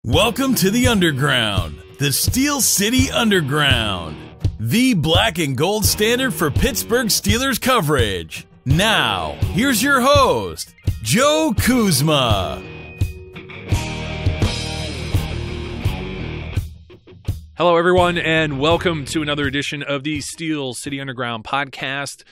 Welcome to the Underground, the Steel City Underground, the black and gold standard for Pittsburgh Steelers coverage. Now, here's your host, Joe Kuzma. Hello, everyone, and welcome to another edition of the Steel City Underground podcast,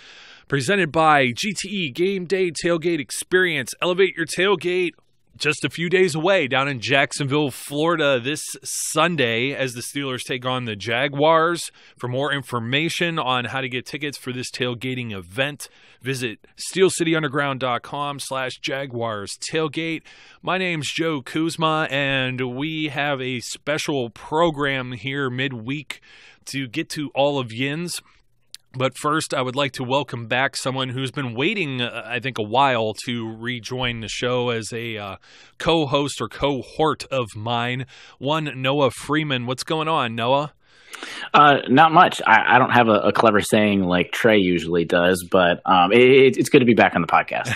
presented by GTE Gameday Tailgate Experience. Elevate your tailgate. Just a few days away down in Jacksonville, Florida this Sunday as the Steelers take on the Jaguars. For more information on how to get tickets for this tailgating event, visit steelcityunderground.com/Jaguars tailgate. My name's Joe Kuzma, and we have a special program here midweek to get to all of yins. But first, I would like to welcome back someone who's been waiting, I think, a while to rejoin the show as a co-host or cohort of mine, one Noah Freeman. What's going on, Noah? Not much. I don't have a clever saying like Trey usually does, but it's good to be back on the podcast.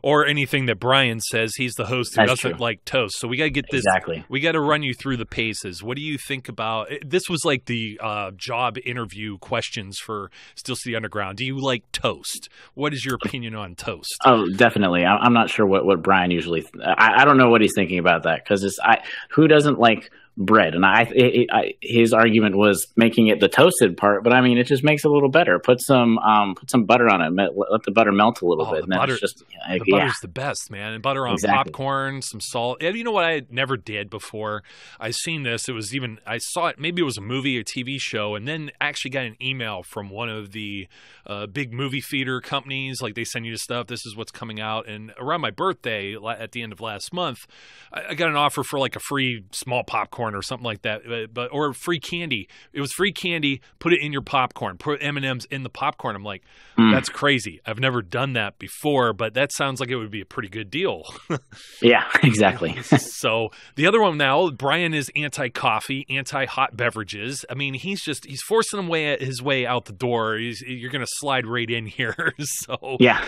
Or anything that Brian says. He's the host who doesn't like toast. So we got to get this. Exactly. We got to run you through the paces. What do you think about this? Was like the job interview questions for Steel City Underground. Do you like toast? What is your opinion on toast? Oh, definitely. I'm not sure what Brian usually. I don't know what he's thinking about that because who doesn't like bread? And his argument was making it the toasted part, but I mean, it just makes it a little better. Put some butter on it. Let the butter melt a little bit. And butter, it's just, butter's the best, man. And butter on popcorn, some salt. And you know what I never did before? I seen this. I saw it. Maybe it was a movie or TV show, and then actually got an email from one of the big movie theater companies. Like they send you stuff. This is what's coming out. And around my birthday at the end of last month, I got an offer for like a free small popcorn or something like that, or free candy. It was free candy. Put it in your popcorn. Put M&Ms in the popcorn. I'm like, that's crazy. I've never done that before, but that sounds like it would be a pretty good deal. Yeah, exactly. So the other one now, Brian is anti-coffee, anti-hot beverages. I mean, he's forcing his way out the door. You're going to slide right in here. So yeah,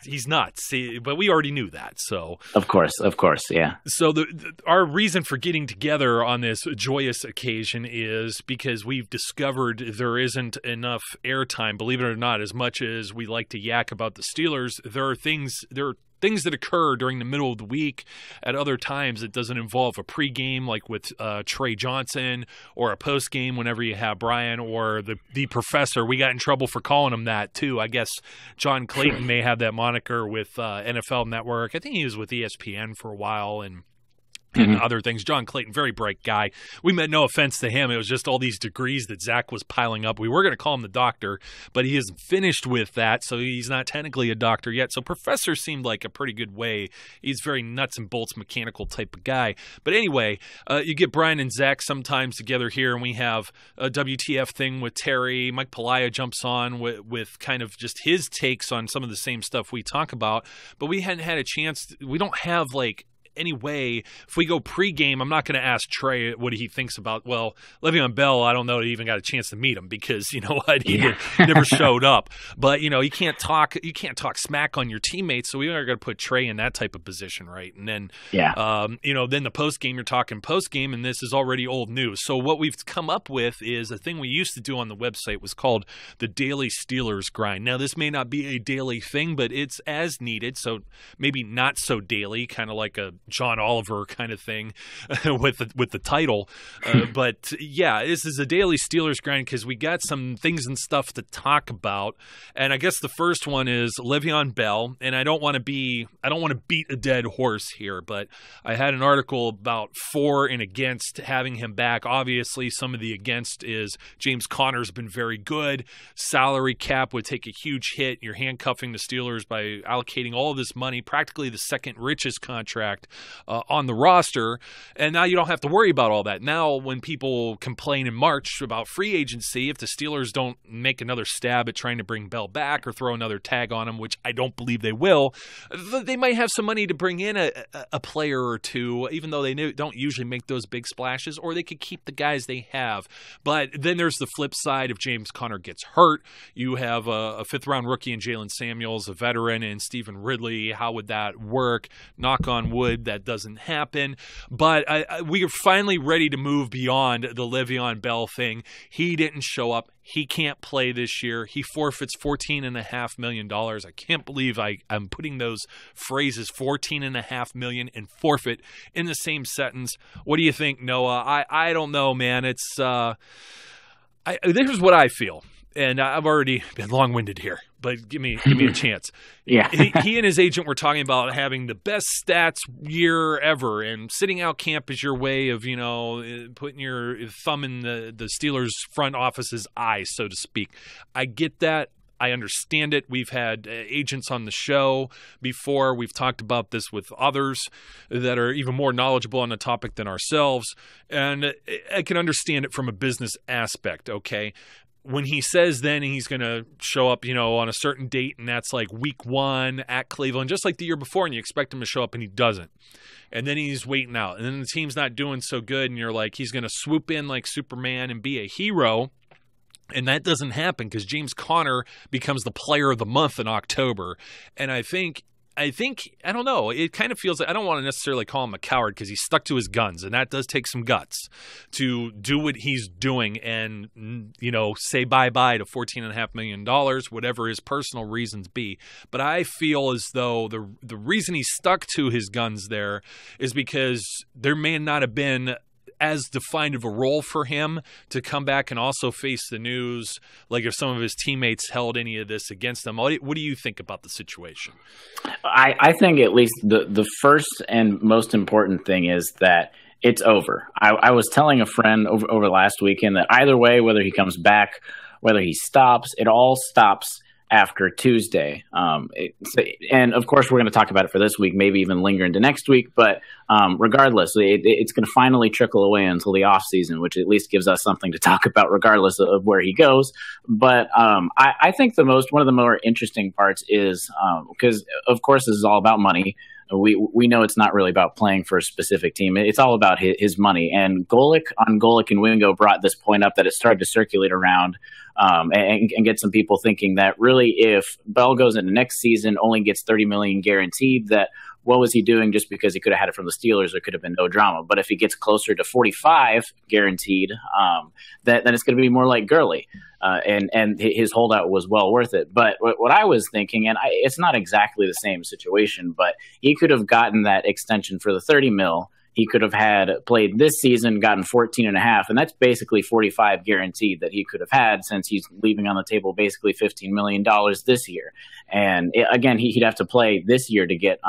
he's nuts. But we already knew that. So of course, yeah. So our reason for getting together on this joyous occasion is because we've discovered there isn't enough airtime, believe it or not, as much as we like to yak about the Steelers. There are things that occur during the middle of the week. At other times, it doesn't involve a pregame like with Trey Johnson, or a postgame whenever you have Brian or the professor. We got in trouble for calling him that too. I guess John Clayton may have that moniker with NFL Network. I think he was with ESPN for a while and other things. John Clayton, very bright guy. We meant no offense to him. It was just all these degrees that Zach was piling up. We were going to call him the doctor, but he isn't finished with that, so he's not technically a doctor yet. So professor seemed like a pretty good way. He's very nuts and bolts mechanical type of guy. But anyway, you get Brian and Zach sometimes together here, and we have a WTF thing with Terry. Mike Bleier jumps on with kind of just his takes on some of the same stuff we talk about, but we hadn't had a chance. We don't have like anyway, if we go pregame, I'm not going to ask Trey what he thinks about, Le'Veon Bell. I don't know that he even got a chance to meet him because, you know what, he never showed up. But, you know, you can't talk smack on your teammates, so we are going to put Trey in that type of position, right? And then, then the postgame, you're talking postgame, and this is already old news. So what we've come up with is a thing we used to do on the website was called the Daily Steelers Grind. Now, this may not be a daily thing, but it's as needed, so maybe not so daily, kind of like a John Oliver kind of thing with the title. But yeah, this is a Daily Steelers Grind because we got some things and stuff to talk about. And I guess the first one is Le'Veon Bell. And I don't want to beat a dead horse here, but I had an article about for and against having him back. Obviously, some of the against is James Conner's been very good. Salary cap would take a huge hit. You're handcuffing the Steelers by allocating all of this money, practically the second richest contract on the roster, and now you don't have to worry about all that. Now, when people complain in March about free agency, if the Steelers don't make another stab at trying to bring Bell back or throw another tag on him, which I don't believe they will, they might have some money to bring in a player or two, even though they don't usually make those big splashes, or they could keep the guys they have. But then there's the flip side. If James Conner gets hurt, you have a fifth-round rookie in Jalen Samuels, a veteran in Stephen Ridley. How would that work? Knock on wood. said that doesn't happen. But we are finally ready to move beyond the Le'Veon Bell thing. He didn't show up. He can't play this year. He forfeits $14.5 million. I can't believe I'm putting those phrases, $14.5 million and forfeit, in the same sentence. What do you think, Noah? I don't know, man. It's this is what I feel. And I've already been long-winded here, but give me a chance. Yeah. he and his agent were talking about having the best stats year ever, and sitting out camp is your way of, putting your thumb in the Steelers front office's eye, so to speak. I get that. I understand it. We've had agents on the show before. We've talked about this with others that are even more knowledgeable on the topic than ourselves, and I can understand it from a business aspect, okay? When he says then he's going to show up, on a certain date, and that's like week 1 at Cleveland, just like the year before, and you expect him to show up and he doesn't. And then he's waiting out. And then the team's not doing so good, and you're like, he's going to swoop in like Superman and be a hero. And that doesn't happen because James Conner becomes the player of the month in October. And I think, I don't know, it kind of feels like, I don't want to necessarily call him a coward because he's stuck to his guns, and that does take some guts to do what he's doing and, say bye-bye to $14.5 million, whatever his personal reasons be. But I feel as though the reason he stuck to his guns there is because there may not have been as defined of a role for him to come back and also face the news, like if some of his teammates held any of this against him. What do you think about the situation? I think at least the first and most important thing is that it's over. I was telling a friend over last weekend that either way, whether he comes back, whether he stops, it all stops after Tuesday. And of course, we're going to talk about it for this week, maybe even linger into next week. But regardless, it's going to finally trickle away until the off season, which at least gives us something to talk about regardless of where he goes. But I think one of the more interesting parts is because, of course, this is all about money. We know it's not really about playing for a specific team. It's all about his money. And Golic and Wingo brought this point up that it started to circulate around and get some people thinking that really if Bell goes into next season, only gets $30 million guaranteed, that what was he doing just because he could have had it from the Steelers? There could have been no drama. But if he gets closer to 45 guaranteed, then it's going to be more like Gurley. And his holdout was well worth it. But what I was thinking, and it's not exactly the same situation, but he could have gotten that extension for the 30 mil. He could have played this season, gotten 14.5, and that's basically 45 guaranteed that he could have had, since he's leaving on the table basically $15 million this year. And again, he'd have to play this year to get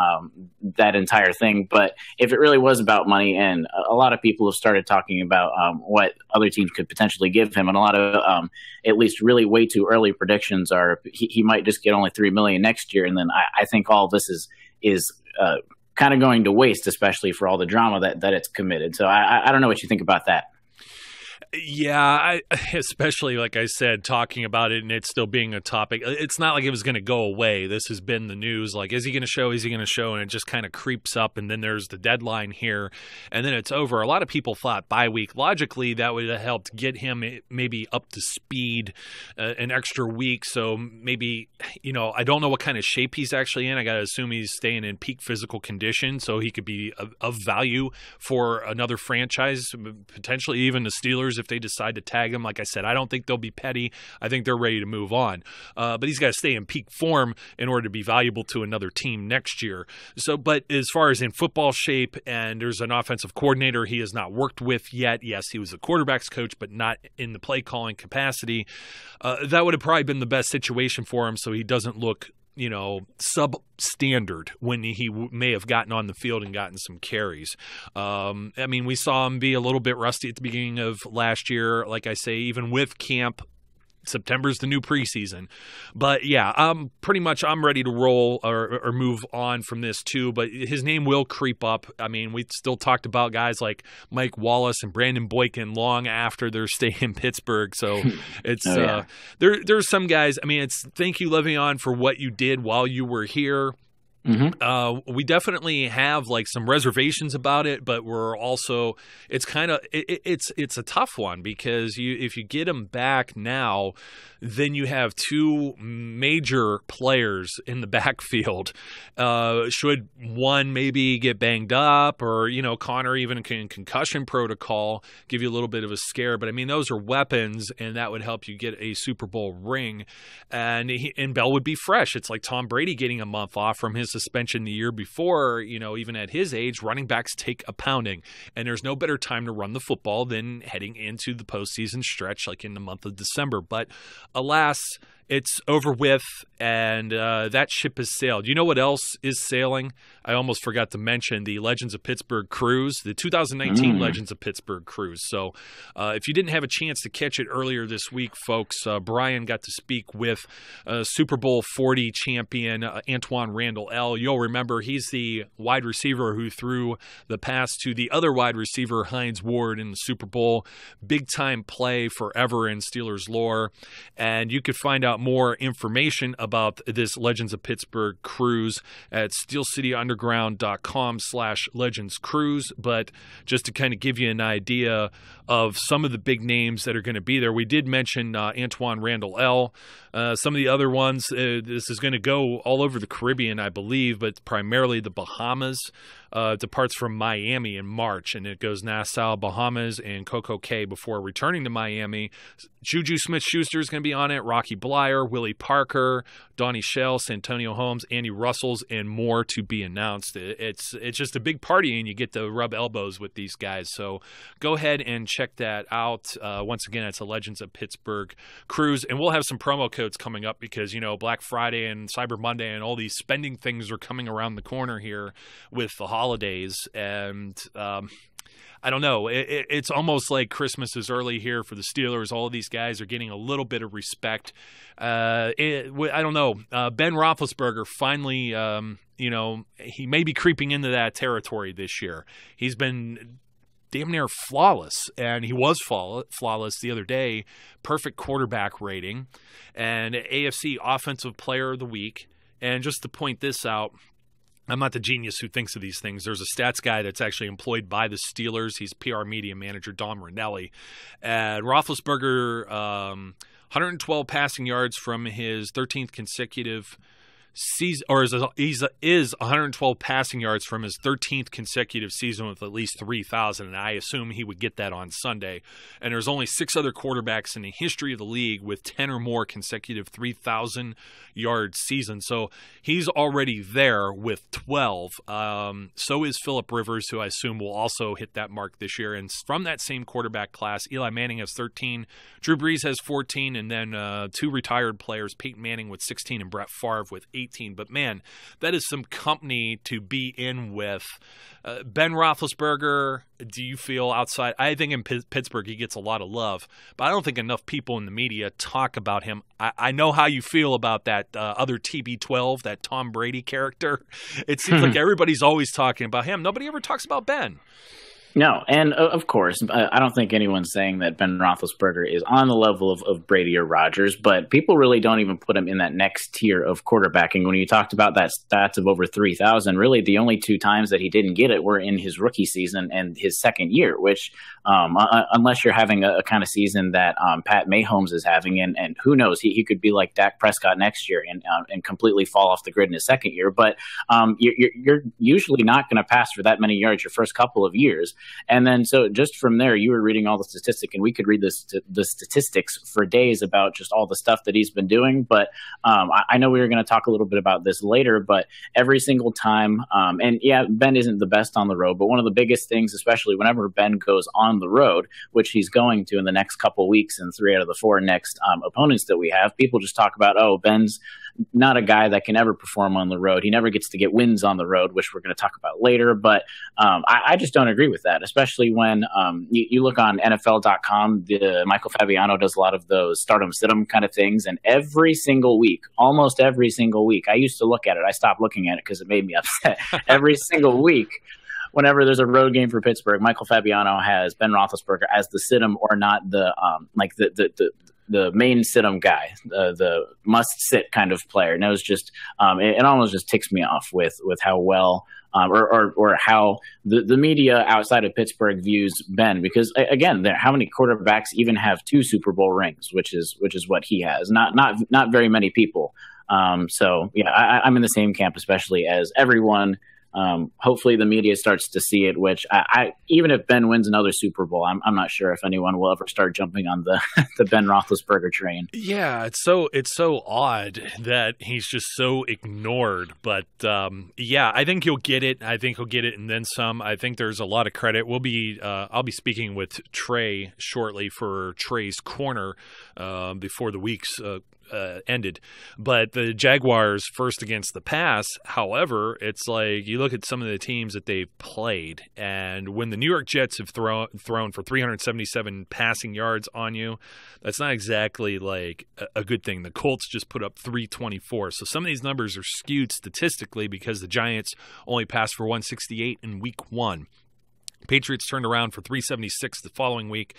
that entire thing. But if it really was about money, and a lot of people have started talking about what other teams could potentially give him, and a lot of at least really way too early predictions are he might just get only $3 million next year. And then I think all this is kind of going to waste, especially for all the drama that it's committed. So I don't know what you think about that. Yeah, especially, like I said, talking about it and it still being a topic. It's not like it was going to go away. This has been the news. Like, is he going to show? Is he going to show? And it just kind of creeps up, and then there's the deadline here, and then it's over. A lot of people thought bye week. Logically, that would have helped get him maybe up to speed an extra week. So maybe, I don't know what kind of shape he's actually in. I got to assume he's staying in peak physical condition, so he could be of value for another franchise, potentially even the Steelers if they decide to tag him. Like I said, I don't think they'll be petty. I think they're ready to move on. But he's got to stay in peak form in order to be valuable to another team next year. So, but as far as in football shape, and there's an offensive coordinator he has not worked with yet. Yes, he was a quarterback's coach, but not in the play calling capacity. That would have probably been the best situation for him, so he doesn't look substandard when he may have gotten on the field and gotten some carries. We saw him be a little bit rusty at the beginning of last year. Like I say, even with camp, September's the new preseason. But yeah, I'm ready to roll or move on from this too. But his name will creep up. We still talked about guys like Mike Wallace and Brandon Boykin long after their stay in Pittsburgh. So it's there's some guys. It's thank you, Le'Veon, for what you did while you were here. We definitely have like some reservations about it, but we're also it's a tough one because if you get him back now, then you have two major players in the backfield. Should one maybe get banged up, or Connor even in concussion protocol, give you a little bit of a scare. But I mean, those are weapons, and that would help you get a Super Bowl ring. And Bell would be fresh. It's like Tom Brady getting a month off from his suspension the year before. Even at his age, running backs take a pounding, and there's no better time to run the football than heading into the postseason stretch, like in the month of December. But alas, it's over with, and that ship has sailed. You know what else is sailing? I almost forgot to mention the Legends of Pittsburgh cruise, the 2019 Legends of Pittsburgh cruise. So if you didn't have a chance to catch it earlier this week, folks, Brian got to speak with Super Bowl 40 champion Antwaan Randle L. You'll remember he's the wide receiver who threw the pass to the other wide receiver, Hines Ward, in the Super Bowl. Big-time play forever in Steelers lore. And you could find out more information about this Legends of Pittsburgh cruise at steelcityunderground.com/legendscruise. But just to kind of give you an idea of some of the big names that are going to be there, we did mention Antwaan Randle L. Some of the other ones, this is going to go all over the Caribbean, I believe, but primarily the Bahamas. Departs from Miami in March, and it goes Nassau, Bahamas, and Coco Cay before returning to Miami. JuJu Smith-Schuster is going to be on it, Rocky Bleier, Willie Parker, Donnie, Santonio, Holmes, Andy Russells, and more to be announced. It's just a big party, and you get to rub elbows with these guys. So go ahead and check that out. Once again, it's a Legends of Pittsburgh cruise, and we'll have some promo codes coming up because, Black Friday and Cyber Monday and all these spending things are coming around the corner here with the holidays, and I don't know. It's almost like Christmas is early here for the Steelers. All of these guys are getting a little bit of respect. I don't know. Ben Roethlisberger finally, he may be creeping into that territory this year. He's been damn near flawless, and he was flawless the other day. Perfect quarterback rating, and AFC Offensive Player of the Week. And just to point this out, I'm not the genius who thinks of these things. There's a stats guy that's actually employed by the Steelers. He's PR media manager, Don Randle. And Roethlisberger, 112 passing yards from his 13th consecutive season, or is 112 passing yards from his 13th consecutive season with at least 3,000, and I assume he would get that on Sunday. And there's only 6 other quarterbacks in the history of the league with 10 or more consecutive 3,000-yard seasons. So he's already there with 12. So is Phillip Rivers, who I assume will also hit that mark this year. And from that same quarterback class, Eli Manning has 13, Drew Brees has 14, and then 2 retired players, Peyton Manning with 16 and Brett Favre with 18. But man, that is some company to be in with. Ben Roethlisberger, do you feel outside? I think in Pittsburgh he gets a lot of love, but I don't think enough people in the media talk about him. I know how you feel about that other TB12, that Tom Brady character. It seems like everybody's always talking about him. Nobody ever talks about Ben. No, and of course, I don't think anyone's saying that Ben Roethlisberger is on the level of Brady or Rodgers, but people really don't even put him in that next tier of quarterbacking. When you talked about that stats of over 3,000, really the only 2 times that he didn't get it were in his rookie season and his second year, which unless you're having a kind of season that Pat Mahomes is having, and who knows, he could be like Dak Prescott next year and completely fall off the grid in his second year. But you're usually not going to pass for that many yards your first couple of years. And then so just from there, you were reading all the statistics, and we could read the statistics for days about just all the stuff that he's been doing. But I know we were going to talk a little bit about this later, but every single time, and yeah, Ben isn't the best on the road, but one of the biggest things, especially whenever Ben goes on the road, which he's going to in the next couple weeks and 3 out of the 4 next opponents that we have, people just talk about, oh, Ben's not a guy that can ever perform on the road. He never gets to get wins on the road, which we're going to talk about later. But I just don't agree with that, especially when you look on NFL.com. Michael Fabiano does a lot of those start-em, sit-em kind of things. And every single week, almost every single week, I used to look at it. I stopped looking at it because it made me upset. Every single week, whenever there's a road game for Pittsburgh, Michael Fabiano has Ben Roethlisberger as the sit-em or not the the main sit-em guy, the must-sit kind of player. And it was just it almost just ticks me off with how well or how the media outside of Pittsburgh views Ben, because again, how many quarterbacks even have 2 Super Bowl rings, which is what he has. Not very many people. So yeah, I'm in the same camp, especially as everyone. Hopefully the media starts to see it, which I even if Ben wins another Super Bowl, I'm not sure if anyone will ever start jumping on the the Ben Roethlisberger train. Yeah, it's so odd that he's just so ignored. But yeah, I think he'll get it. I think he'll get it and then some. I think there's a lot of credit. I'll be speaking with Trey shortly for Trey's Corner before the week's ended. But the Jaguars first against the pass. However, it's like you look at some of the teams that they've played, and when the New York Jets have thrown for 377 passing yards on you, that's not exactly like a good thing. The Colts just put up 324. So some of these numbers are skewed statistically because the Giants only passed for 168 in week 1. Patriots turned around for 376 the following week.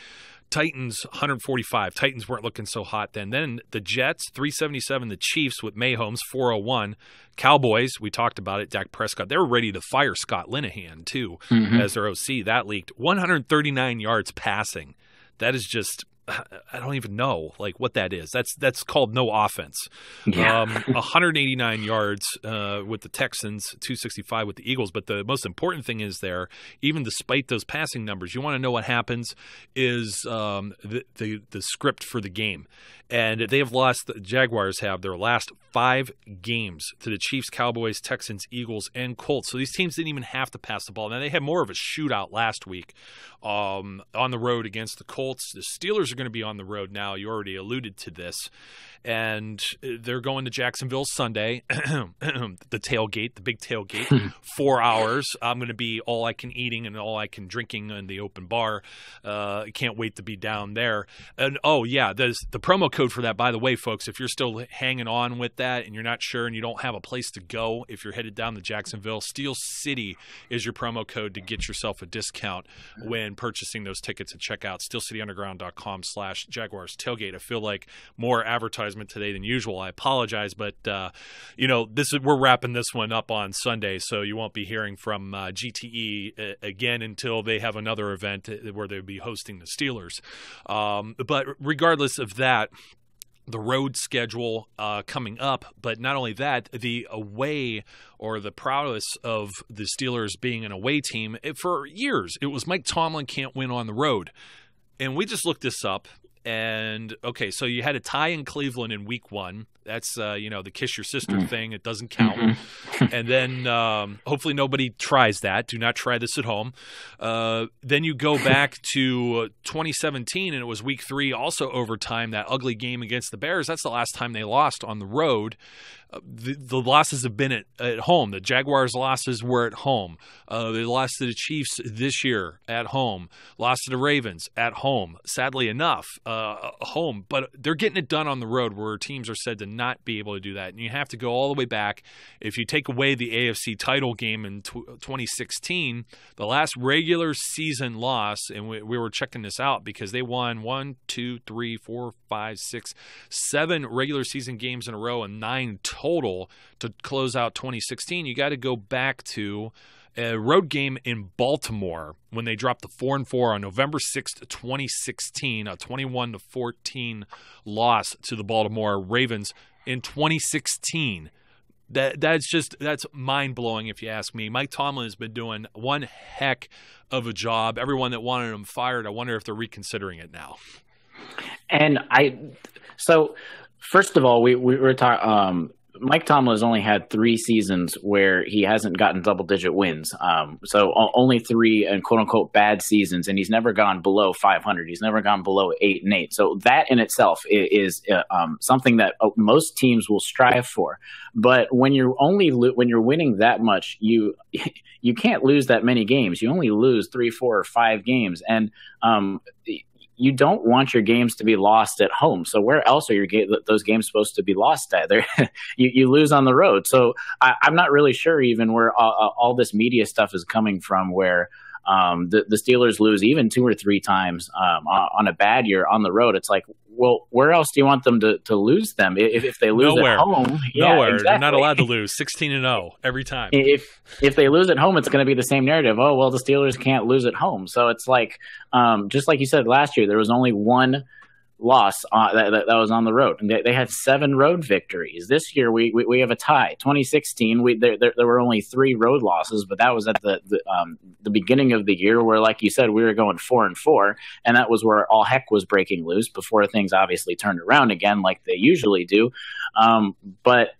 Titans 145. Titans weren't looking so hot then. Then the Jets 377. The Chiefs with Mahomes 401. Cowboys, we talked about it. Dak Prescott, they were ready to fire Scott Linehan too as their OC. That leaked 139 yards passing. That is just, I don't even know like what that is. That's called no offense. Yeah. 189 yards with the Texans, 265 with the Eagles. But the most important thing is there, even despite those passing numbers, you want to know what happens is the script for the game. And they have lost, the Jaguars have their last 5 games to the Chiefs, Cowboys, Texans, Eagles, and Colts. So these teams didn't even have to pass the ball. Now, they had more of a shootout last week on the road against the Colts. The Steelers are going to be on the road now. You already alluded to this. And they're going to Jacksonville Sunday, the tailgate, the big tailgate, 4 hours. I'm going to be all I can eating and all I can drinking in the open bar. Can't wait to be down there. And oh yeah, there's the promo code for that, by the way, folks. If you're still hanging on with that and you're not sure and you don't have a place to go, if you're headed down to Jacksonville, Steel City is your promo code to get yourself a discount when purchasing those tickets at checkout. SteelCityUnderground.com/Jaguars tailgate. I feel like more advertisement today than usual. I apologize, but we're wrapping this one up on Sunday, so you won't be hearing from GTE again until they have another event where they'll be hosting the Steelers. But regardless of that, the road schedule coming up, but not only that, the away or the prowess of the Steelers being an away team. For years, it was Mike Tomlin can't win on the road. And we just looked this up. And, okay, so you had a tie in Cleveland in week 1. That's, the kiss your sister thing. It doesn't count. And then hopefully nobody tries that. Do not try this at home. Then you go back to 2017, and it was week 3, also overtime, that ugly game against the Bears. That's the last time they lost on the road. The losses have been at home. The Jaguars' losses were at home. They lost to the Chiefs this year at home. Lost to the Ravens at home. Sadly enough, home. But they're getting it done on the road where teams are said to not be able to do that. And you have to go all the way back. If you take away the AFC title game in 2016, the last regular season loss, and we were checking this out because they won 7 regular season games in a row and 9 total to close out 2016. You got to go back to a road game in Baltimore when they dropped the 4-4 on November 6th, 2016, a 21-14 loss to the Baltimore Ravens in 2016. That's mind-blowing if you ask me. Mike Tomlin has been doing one heck of a job. Everyone that wanted him fired, I wonder if they're reconsidering it now. And so first of all, we were talking. Mike Tomlin has only had 3 seasons where he hasn't gotten double-digit wins. So only 3 and quote-unquote bad seasons, and he's never gone below 500. He's never gone below 8-8. So that in itself is something that most teams will strive for. But when you're winning that much, you can't lose that many games. You only lose 3, 4, or 5 games, and you don't want your games to be lost at home. So where else are those games supposed to be lost at? You lose on the road. So I'm not really sure even where all this media stuff is coming from, where the Steelers lose even 2 or 3 times on a bad year on the road. It's like, well, where else do you want them to lose them? If they lose Nowhere. at home, Nowhere. Exactly. They're not allowed to lose 16-0 every time. If they lose at home, it's going to be the same narrative. Oh, well, the Steelers can't lose at home. So it's like, just like you said last year, there was only one loss that was on the road, and they had 7 road victories. This year we have a tie. 2016 there were only 3 road losses, but that was at the beginning of the year where, like you said, we were going 4-4, and that was where all heck was breaking loose before things obviously turned around again like they usually do. But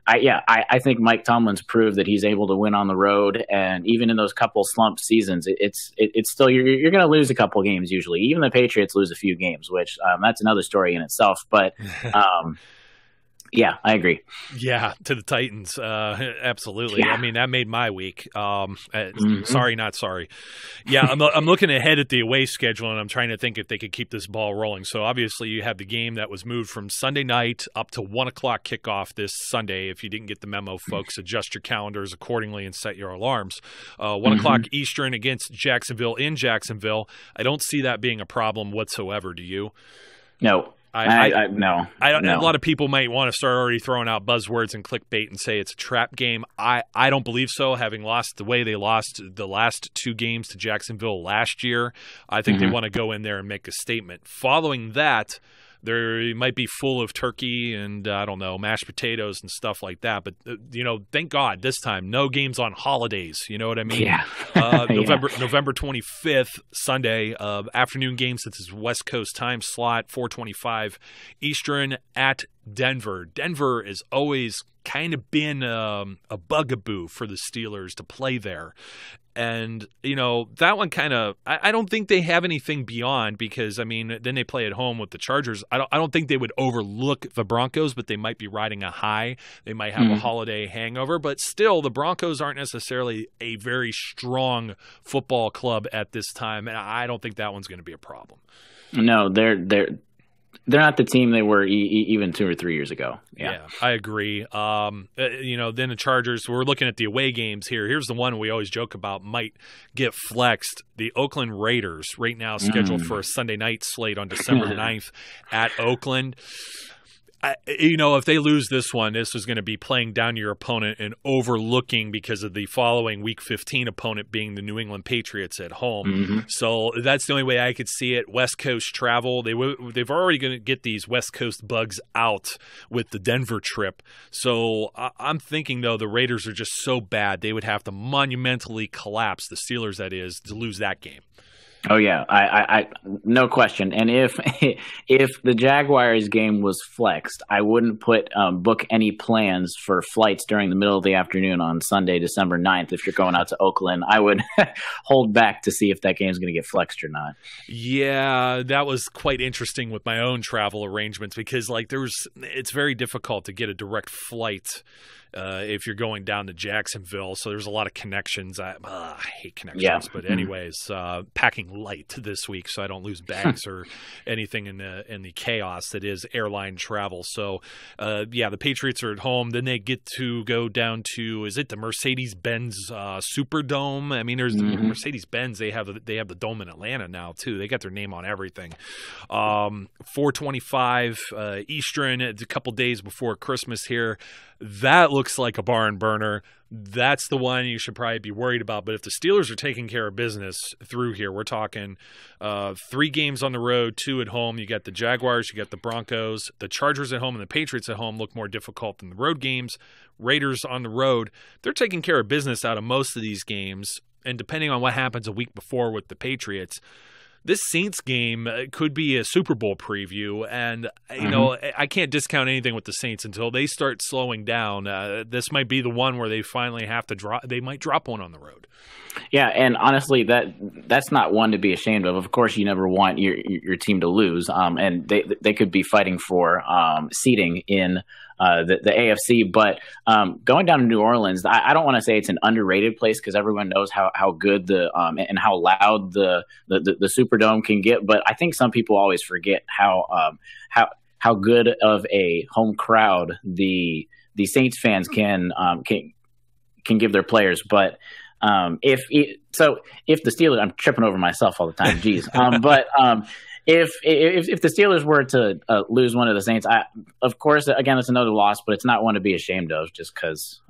I think Mike Tomlin's proved that he's able to win on the road, and even in those couple slump seasons, it's still you're going to lose a couple games usually. Even the Patriots lose a few games, which that's another story in itself. But yeah, I agree. Yeah, to the Titans, absolutely. Yeah. I mean, that made my week. Sorry, not sorry. Yeah, I'm looking ahead at the away schedule, and I'm trying to think if they could keep this ball rolling. So obviously, you have the game that was moved from Sunday night up to 1:00 kickoff this Sunday. If you didn't get the memo, folks, adjust your calendars accordingly and set your alarms. 1:00 Eastern against Jacksonville in Jacksonville. I don't see that being a problem whatsoever. Do you? No. No. A lot of people might want to start already throwing out buzzwords and clickbait and say it's a trap game. I don't believe so. Having lost the way they lost the last 2 games to Jacksonville last year, I think they want to go in there and make a statement. Following that, they might be full of turkey and, I don't know, mashed potatoes and stuff like that. But, thank God this time, no games on holidays. You know what I mean? Yeah. November 25th, Sunday, afternoon game since it's West Coast time slot, 4:25 Eastern at Denver. Denver has always kind of been a bugaboo for the Steelers to play there. And, that one kind of – I don't think they have anything beyond because, I mean, then they play at home with the Chargers. I don't think they would overlook the Broncos, but they might be riding a high. They might have a holiday hangover. But still, the Broncos aren't necessarily a very strong football club at this time, and I don't think that one's going to be a problem. No, they're not the team they were even 2 or 3 years ago. Yeah, I agree. Then the Chargers, we're looking at the away games here. Here's the one we always joke about might get flexed. The Oakland Raiders right now scheduled for a Sunday night slate on December 9th at Oakland. If they lose this one, this is going to be playing down your opponent and overlooking because of the following Week 15 opponent being the New England Patriots at home. So that's the only way I could see it. West Coast travel. They've already going to get these West Coast bugs out with the Denver trip. So I'm thinking, though, the Raiders are just so bad they would have to monumentally collapse, the Steelers that is, to lose that game. Oh yeah, I no question. And if the Jaguars game was flexed, I wouldn't book any plans for flights during the middle of the afternoon on Sunday, December 9th. If you're going out to Oakland, I would hold back to see if that game's going to get flexed or not. Yeah, that was quite interesting with my own travel arrangements because it's very difficult to get a direct flight. If you're going down to Jacksonville, so there's a lot of connections. I hate connections, but anyways, packing light this week so I don't lose bags or anything in the chaos that is airline travel. So, the Patriots are at home. Then they get to go down to, is it the Mercedes-Benz Superdome? I mean, there's the Mercedes-Benz. They have the dome in Atlanta now too. They got their name on everything. 4:25 Eastern. It's a couple days before Christmas here. That looks like a barn burner. That's the one you should probably be worried about. But if the Steelers are taking care of business through here, we're talking 3 games on the road, 2 at home. You got the Jaguars, you got the Broncos. The Chargers at home and the Patriots at home look more difficult than the road games. Raiders on the road, they're taking care of business out of most of these games. And depending on what happens a week before with the Patriots, this Saints game could be a Super Bowl preview, and I can't discount anything with the Saints until they start slowing down. This might be the one where they finally have to drop. They might drop one on the road. Yeah, and honestly, that's not one to be ashamed of. Of course, you never want your team to lose, and they could be fighting for seeding in the AFC. But going down to New Orleans, I don't want to say it's an underrated place because everyone knows how good and how loud the Superdome can get. But I think some people always forget how good of a home crowd the Saints fans can give their players. But if the Steelers, I'm tripping over myself all the time. Geez. But if the Steelers were to lose one of the Saints, of course, again, it's another loss, but it's not one to be ashamed of, just because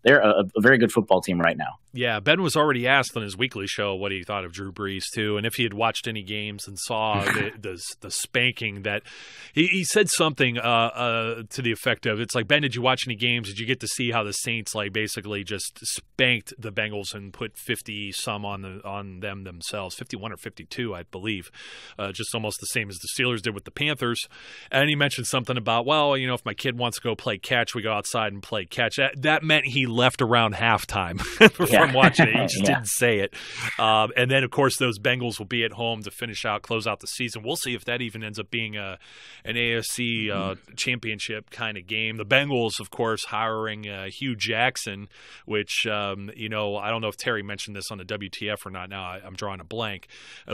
they're a very good football team right now. Yeah, Ben was already asked on his weekly show what he thought of Drew Brees too, and if he had watched any games and saw the spanking that he said something to the effect of, it's like, Ben, did you watch any games? Did you get to see how the Saints like basically just spanked the Bengals and put 50 some on them themselves, 51 or 52, I believe, just almost the same as the Steelers did with the Panthers. And he mentioned something about, well, if my kid wants to go play catch, we go outside and play catch. That meant he left around halftime from watching it. He just didn't say it. And then, of course, those Bengals will be at home to close out the season. We'll see if that even ends up being an AFC championship kind of game. The Bengals, of course, hiring Hugh Jackson, which, I don't know if Terry mentioned this on the WTF or not. Now I'm drawing a blank.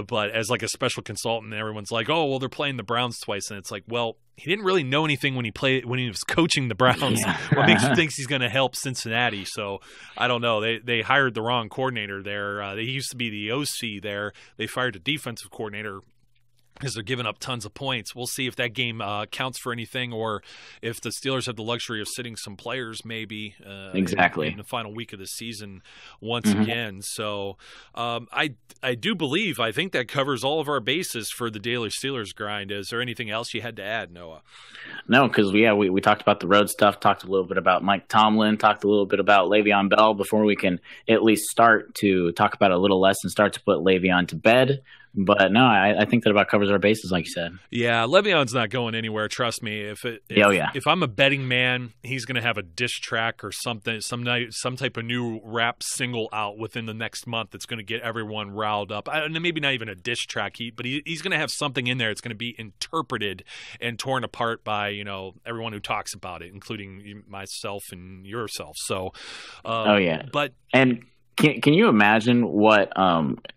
But as like a special consultant, everyone's like, oh, well, they're playing the Browns twice. And it's like, well, he didn't really know anything when he was coaching the Browns. What makes you think he's going to help Cincinnati? So I don't know. They hired the wrong coordinator there. They used to be the OC there. They fired a defensive coordinator because they're giving up tons of points. We'll see if that game counts for anything, or if the Steelers have the luxury of sitting some players maybe in the final week of the season once again. So I think that covers all of our bases for the Daily Steelers grind. Is there anything else you had to add, Noah? No, because we talked about the road stuff, talked a little bit about Mike Tomlin, talked a little bit about Le'Veon Bell before we can at least start to talk about it a little less and start to put Le'Veon to bed. But no, I think that about covers our bases, like you said. Yeah, Le'Veon's not going anywhere. Trust me. If I'm a betting man, he's going to have a diss track or something, some type of new rap single out within the next month that's going to get everyone riled up. Maybe not even a diss track, but he's going to have something in there that's going to be interpreted and torn apart by everyone who talks about it, including myself and yourself. So, Can you imagine what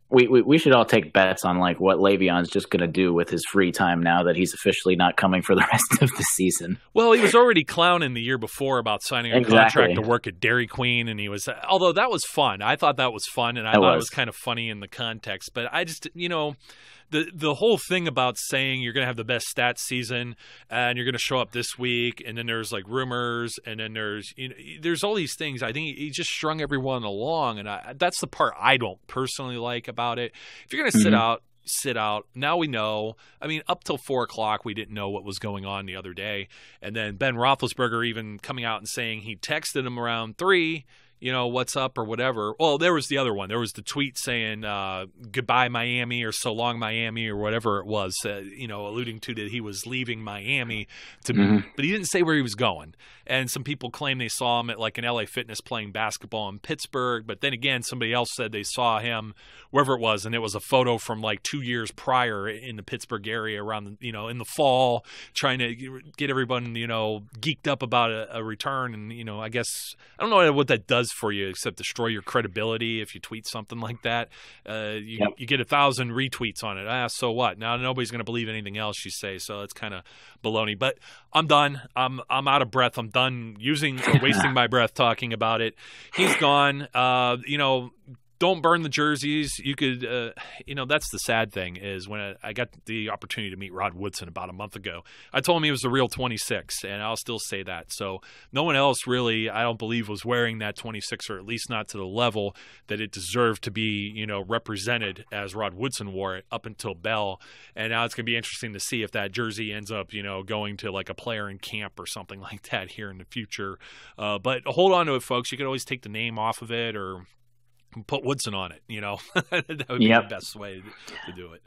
we should all take bets on, like, what Le'Veon's just going to do with his free time now that he's officially not coming for the rest of the season? Well, he was already clowning the year before about signing a contract to work at Dairy Queen, and although that was fun. I thought that was fun, and I thought it was kind of funny in the context. But I just, the whole thing about saying you're going to have the best stats season and you're going to show up this week, and then there's like rumors, and then there's all these things. I think he just strung everyone along, and that's the part I don't personally like about it. If you're going to sit out. Now we know. I mean, up till 4 o'clock, we didn't know what was going on the other day. And then Ben Roethlisberger even coming out and saying he texted him around 3, what's up or whatever. Well, there was the other one. There was the tweet saying goodbye Miami or so long Miami or whatever it was, alluding to that he was leaving Miami but he didn't say where he was going. And some people claim they saw him at like an LA Fitness playing basketball in Pittsburgh. But then again, somebody else said they saw him wherever it was, and it was a photo from like 2 years prior in the Pittsburgh area around, in the fall, trying to get everyone, geeked up about a return. And, I guess I don't know what that does for you except destroy your credibility if you tweet something like that. You get 1,000 retweets on it. So what? Now nobody's going to believe anything else you say, so it's kind of baloney. But I'm done. I'm out of breath. I'm done wasting my breath talking about it. He's gone. Don't burn the jerseys. You could, that's the sad thing is when I got the opportunity to meet Rod Woodson about a month ago, I told him he was the real 26, and I'll still say that. So no one else really, I don't believe, was wearing that 26, or at least not to the level that it deserved to be, represented as Rod Woodson wore it up until Bell. And now it's going to be interesting to see if that jersey ends up, going to like a player in camp or something like that here in the future. But hold on to it, folks. You could always take the name off of it or put Woodson on it, that would be the best way to do it.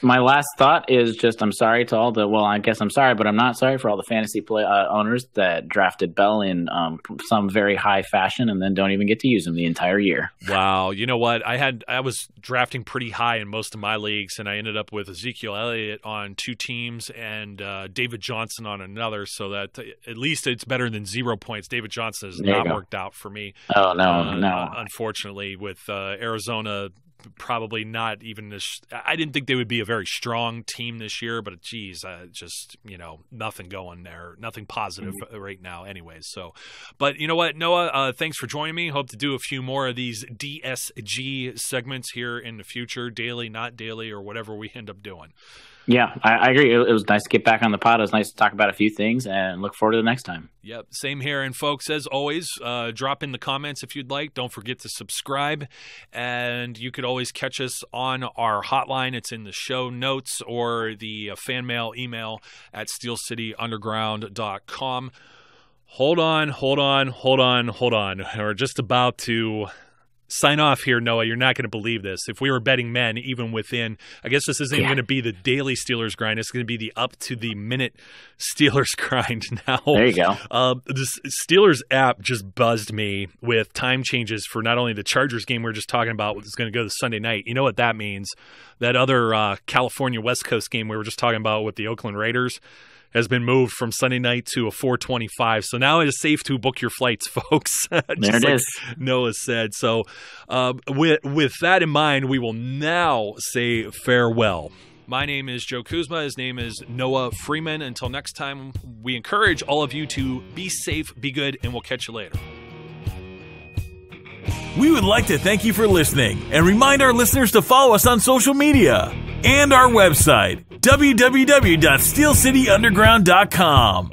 My last thought is just I'm sorry to all the, well, I guess I'm sorry, but I'm not sorry for all the fantasy owners that drafted Bell in some very high fashion and then don't even get to use him the entire year. Wow. You know what? I was drafting pretty high in most of my leagues, and I ended up with Ezekiel Elliott on 2 teams and David Johnson on another, so that at least it's better than 0 points. David Johnson has not worked out for me. Oh, no. Unfortunately, with Arizona probably not even this. I didn't think they would be a very strong team this year, but geez, just nothing going there, nothing positive right now, anyways. So, but you know what, Noah, thanks for joining me. Hope to do a few more of these DSG segments here in the future, daily, not daily, or whatever we end up doing. Yeah, I agree. It was nice to get back on the pod. It was nice to talk about a few things, and look forward to the next time. Yep, same here. And folks, as always, drop in the comments if you'd like. Don't forget to subscribe. And you could always catch us on our hotline. It's in the show notes, or the fan mail email at steelcityunderground.com. Hold on. We're just about to sign off here, Noah. You're not going to believe this. If we were betting men, even within, I guess this isn't even going to be the daily Steelers grind. It's going to be the up-to-the-minute Steelers grind now. There you go. This Steelers app just buzzed me with time changes for not only the Chargers game we were just talking about, which is going to go to Sunday night. You know what that means? That other California West Coast game we were just talking about with the Oakland Raiders has been moved from Sunday night to a 4:25. So now it is safe to book your flights, folks. There it is. Noah said. So with that in mind, we will now say farewell. My name is Joe Kuzma. His name is Noah Freeman. Until next time, we encourage all of you to be safe, be good, and we'll catch you later. We would like to thank you for listening and remind our listeners to follow us on social media and our website, www.steelcityunderground.com.